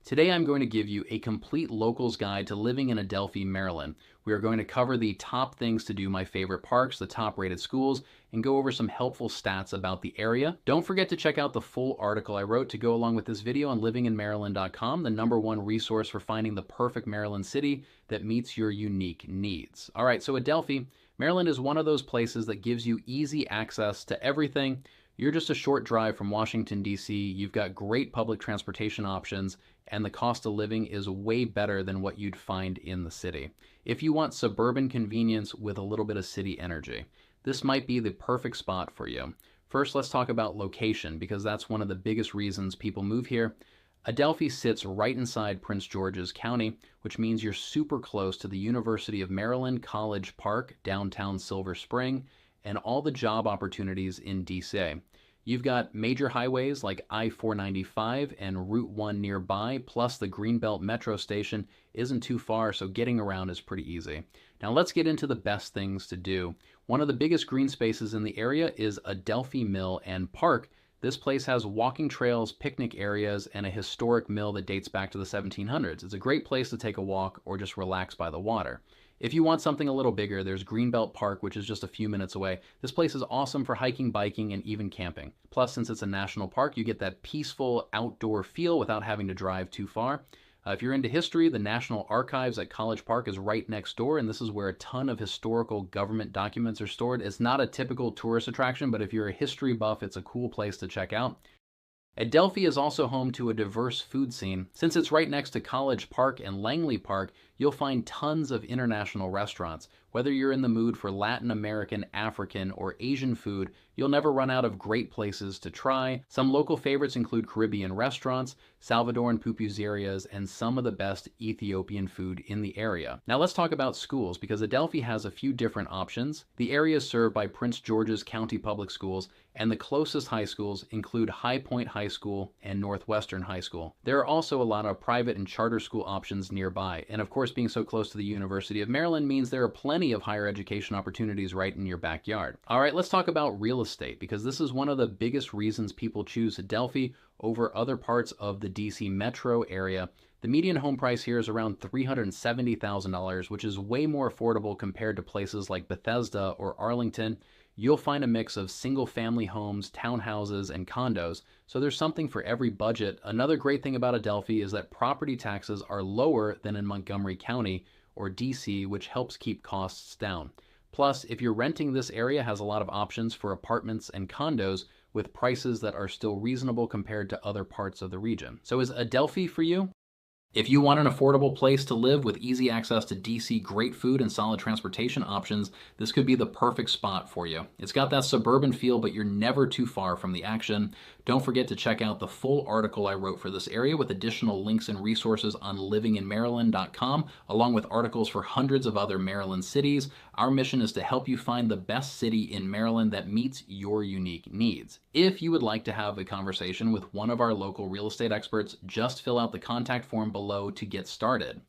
Today I'm going to give you a complete locals guide to living in Adelphi, Maryland. We are going to cover the top things to do, my favorite parks, the top rated schools, and go over some helpful stats about the area. Don't forget to check out the full article I wrote to go along with this video on livinginmaryland.com, the #1 resource for finding the perfect Maryland city that meets your unique needs. All right, so Adelphi, Maryland is one of those places that gives you easy access to everything. You're just a short drive from Washington, D.C. You've got great public transportation options, and the cost of living is way better than what you'd find in the city. If you want suburban convenience with a little bit of city energy, this might be the perfect spot for you. First, let's talk about location, because that's one of the biggest reasons people move here. Adelphi sits right inside Prince George's County, which means you're super close to the University of Maryland College Park, downtown Silver Spring, and all the job opportunities in DC. You've got major highways like I-495 and Route 1 nearby, plus the Greenbelt Metro Station isn't too far, so getting around is pretty easy. Now let's get into the best things to do. One of the biggest green spaces in the area is Adelphi Mill and Park. This place has walking trails, picnic areas, and a historic mill that dates back to the 1700s. It's a great place to take a walk or just relax by the water. If you want something a little bigger, there's Greenbelt Park, which is just a few minutes away. This place is awesome for hiking, biking, and even camping. Plus, since it's a national park, you get that peaceful outdoor feel without having to drive too far. If you're into history, the National Archives at College Park is right next door, and this is where a ton of historical government documents are stored. It's not a typical tourist attraction, but if you're a history buff, it's a cool place to check out. Adelphi is also home to a diverse food scene. Since it's right next to College Park and Langley Park, you'll find tons of international restaurants. Whether you're in the mood for Latin American, African, or Asian food, you'll never run out of great places to try. Some local favorites include Caribbean restaurants, Salvadoran pupuserias, and some of the best Ethiopian food in the area. Now let's talk about schools, because Adelphi has a few different options. The area is served by Prince George's County Public Schools, and the closest high schools include High Point High School and Northwestern High School. There are also a lot of private and charter school options nearby, and of course being so close to the University of Maryland means there are plenty of higher education opportunities right in your backyard. All right, let's talk about real estate, because this is one of the biggest reasons people choose Adelphi over other parts of the DC metro area. The median home price here is around $370,000, which is way more affordable compared to places like Bethesda or Arlington. You'll find a mix of single-family homes, townhouses, and condos, so there's something for every budget. Another great thing about Adelphi is that property taxes are lower than in Montgomery County or DC, which helps keep costs down. Plus, if you're renting, this area has a lot of options for apartments and condos with prices that are still reasonable compared to other parts of the region. So is Adelphi for you? If you want an affordable place to live with easy access to DC, great food, and solid transportation options, this could be the perfect spot for you. It's got that suburban feel, but you're never too far from the action. Don't forget to check out the full article I wrote for this area with additional links and resources on livinginmaryland.com, along with articles for hundreds of other Maryland cities. Our mission is to help you find the best city in Maryland that meets your unique needs. If you would like to have a conversation with one of our local real estate experts, just fill out the contact form below to get started.